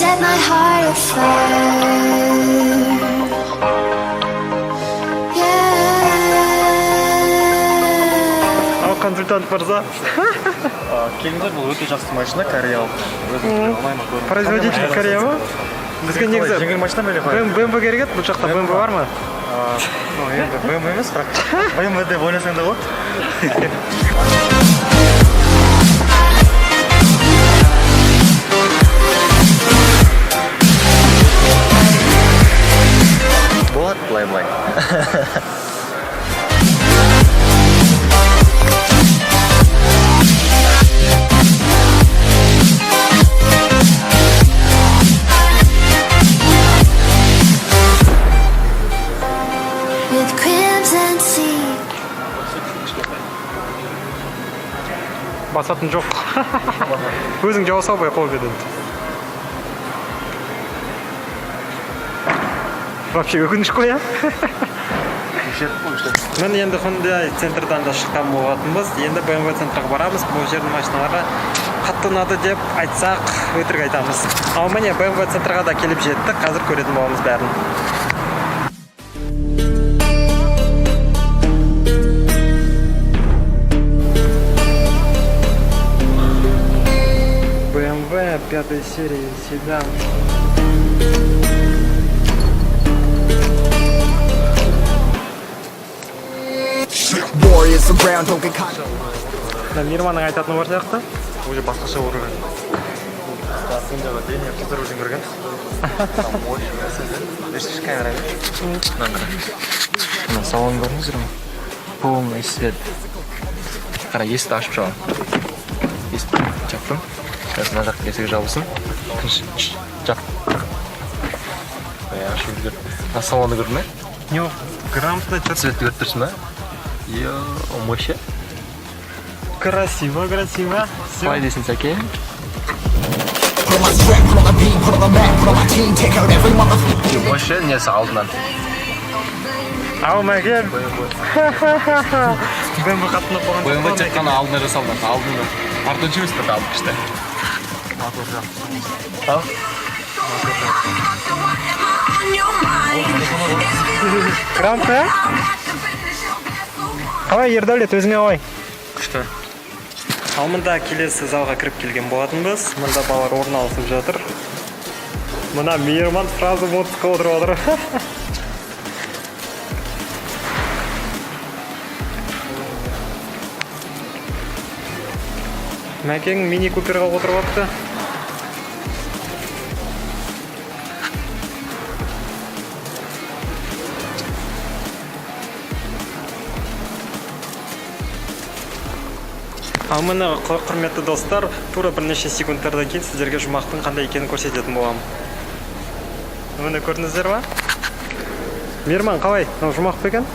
set my heart afire. Ал консультант мырза. Келіңдер, бұл өте жақсы машина, кореялық. Производитель Корея ма? Бізге негізі жеңіл машина бөле қой. BMW керек еді, бұл жақта BMW бар ма? Енді BMW емес, бірақ BMW деп ойласаң да болады. Болады былай-былай. With crimson sea. Басатын жоқ. Өзің жауа салбай қол береді. Вообще өкініш қой, Мен енді Hyundai центрдан да шыққан болатынбыз. Енді BMW центрға барамыз. Бұл жердің машиналарға қатты ұнады деп айтсақ, өтірік айтамыз. Ал міне BMW центрға да келіп жеттік. Қазір көретін боламыз бәрін. BMW 5 серии седан. Warriors around, don't get caught. Мирманның айтатыны бар сияқты. Уже басқаша орын. Басында дейін қыздар өзің көрген. Ешкіш камера емес. Мына салон көрдіңіздер ме? Полный свет. Қара, есікті ашып шығамын. Есікті жаптым. Қазір мына жақтың есігі жабылсын. Жап. Ашып үлгер. Мына салонды көрдің бе? Жоқ, грамотно Светті көріп тұрсың ба? Моща. Красиво, красиво. Қалай дейсің, Сәке? Put on my strap, put on the beat, put on the map, put on my team, take out every motherfucker. Моща несі алдынан? Ау, мәкен. BMW қатынап болған. BMW тек қана алдына жасалған. Алдында. Артыншы емес та алып күшті. Ал? Грамота? Қалай, Ердәулет, өзіңе ой. Күшті. Ал мұнда келесі залға кіріп келген болатынбыз. Мұнда балалар орын алысып жатыр. Мына Мейірман сразу модқа отырып отыр. Мәкең мини куперға отырып отты. Ал міне құрметті достар, тура бірнеше секундтардан кейін сіздерге жұмақтың қандай екенін көрсететін боламын. Міне көрдіңіздер ма? Мейірман, қалай? Жұмақ па екен?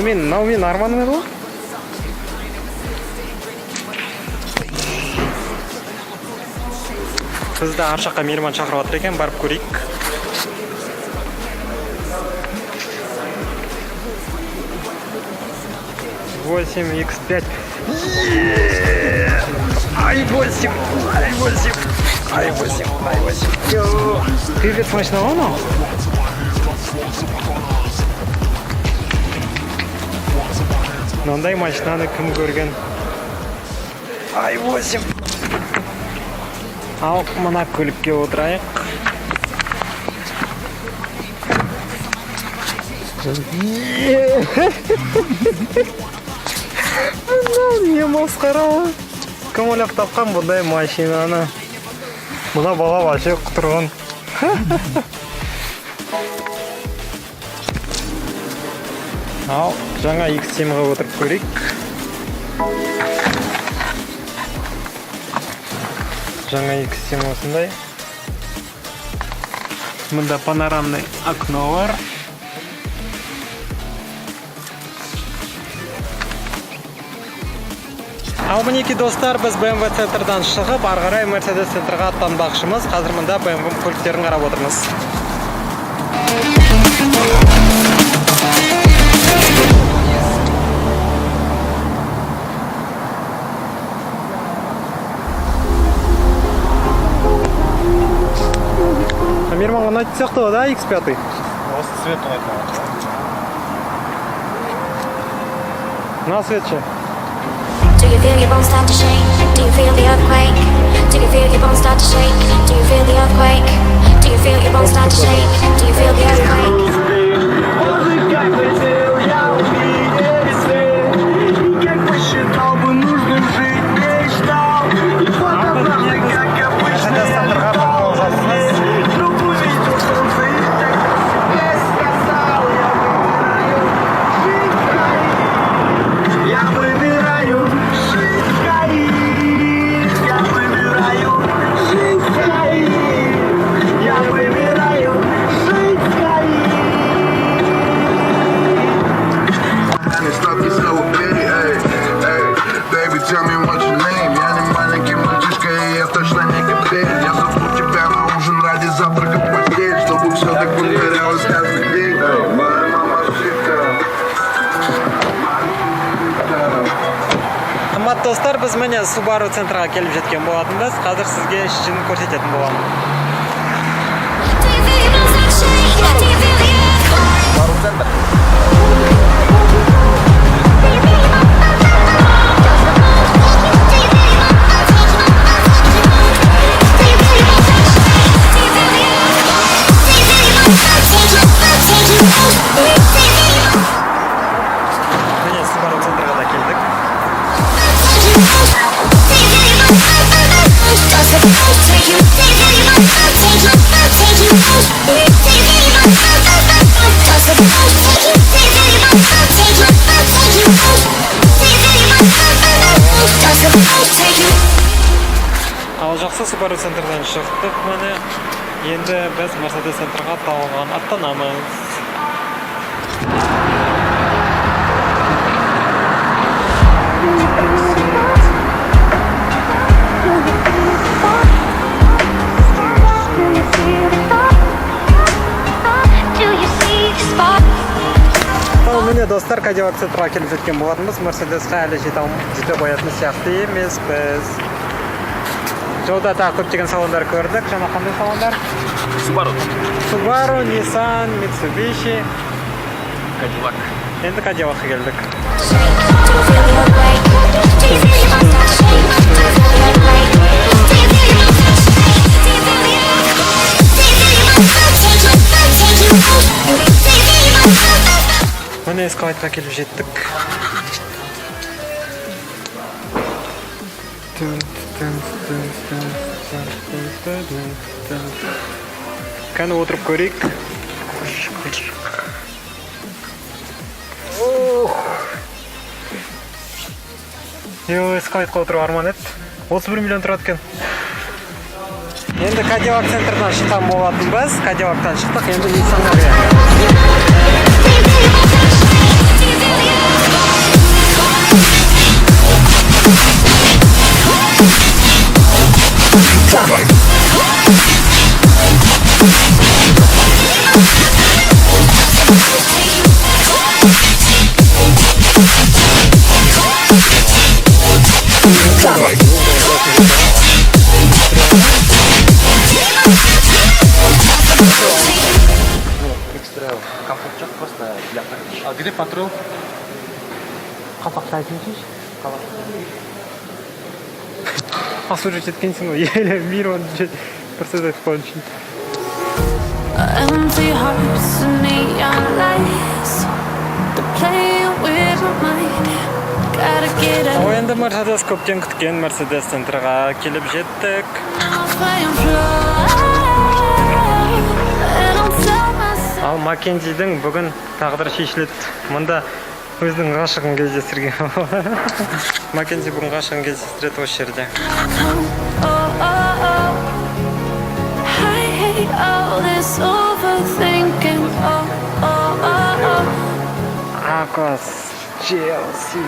Мен арманым еді ғой? Бізді ар жаққа Мейірман шақырып жатыр екен, барып көрейік. Восемь X5. i8. Привет, машина вон? Мынандай машинаны кім көрген? i8. Ал мына көлікке отырайық. Не масқара. Кім ойлап тапқан бұндай машинаны? Мына бала вообще құтырған. Ал жаңа X7-ға отырып көрейік. Жаңа X7 осындай. Мұнда панорамный окно бар. Ал мінеки достар, біз BMW центрдан шығып, ары қарай Mercedes центрға аттанбақшымыз. Қазір мұнда BMW көліктерін қарап отырмыз. Мейірманға ұнайтын сияқты ғой, да, X5? Осы цвет ұнайды маған. Мына свет ше? Do you feel your bones start to shake? Do you feel the earthquake? Do you feel your bones start to shake? Do you feel the earthquake? Do you feel your bones start to shake? Do you feel the earthquake? Мерседес центрға бармауға жатырмыз. Stop yourself, baby, эй, эй. Baby, tell me what's your name. Я не маленький мальчишка, и я точно не капель. Я зову тебя на ужин ради завтрака в постель, чтобы все так повторялось каждый день. Моя мамашка. Қымбатты достар, біз міне Subaru центрға келіп жеткен болатынбыз. Қазір сізге ішін көрсететін боламын. Do you feel your bones start to shake? Do you feel the earthquake? Міне Subaru центрға да келдік. Ал жақсы Subaru центрдан шықтық міне. Енді біз Mercedes центрға аттанамыз. Do you see the spark? Ал міне достар, Cadillac центрға келіп жеткен болатынбыз. Mercedesқа әлі жете қоятын сияқты емес біз. Жолда тағы көптеген салондар көрдік. Жаңа қандай салондар? Subaru, Nissan, Mitsubishi. Cadillac. Енді Cadillac келдік. Міне эскалаторға келіп жеттік. Кәні отырып көрейік. Эскалаторға отыру арман еді. 31 миллион тұрады екен. Енді Cadillac центрдан шыққан болатынбыз. Cadillac-тан шықтық, енді Nissan-ға. Комфорт жоқ, просто для парня. А где патрул? Қапақты айтын шеш. Асу жеткенсің ғой, елі мир Mercedes кончен. Empty hearts and neon lights. They're playing with my mind. Gotta get out. Енді Mercedes көптен күткен Mercedes центрға келіп жеттік. Ал Маккензидің бүгін тағдыры шешіледі. Мұнда өзінің ғашығын кездестірген. Маккензи бүгін ғашығын кездестіреді осы жерде. Акос, Челси.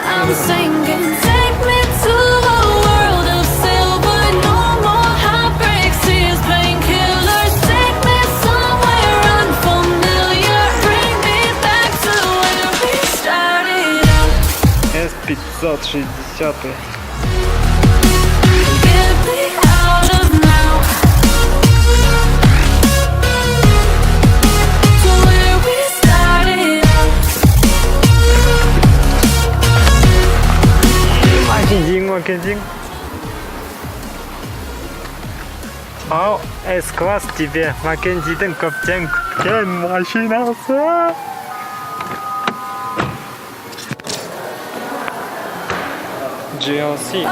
I'm singing, take me to a world of silver. No more heartbreaks, tears, painkillers. Take me somewhere unfamiliar. Bring me back to where we started out. S560. Get me out of now. Маккензи. Ал S-класс тебе Маккензидің көптен күткен машинасы. GLC.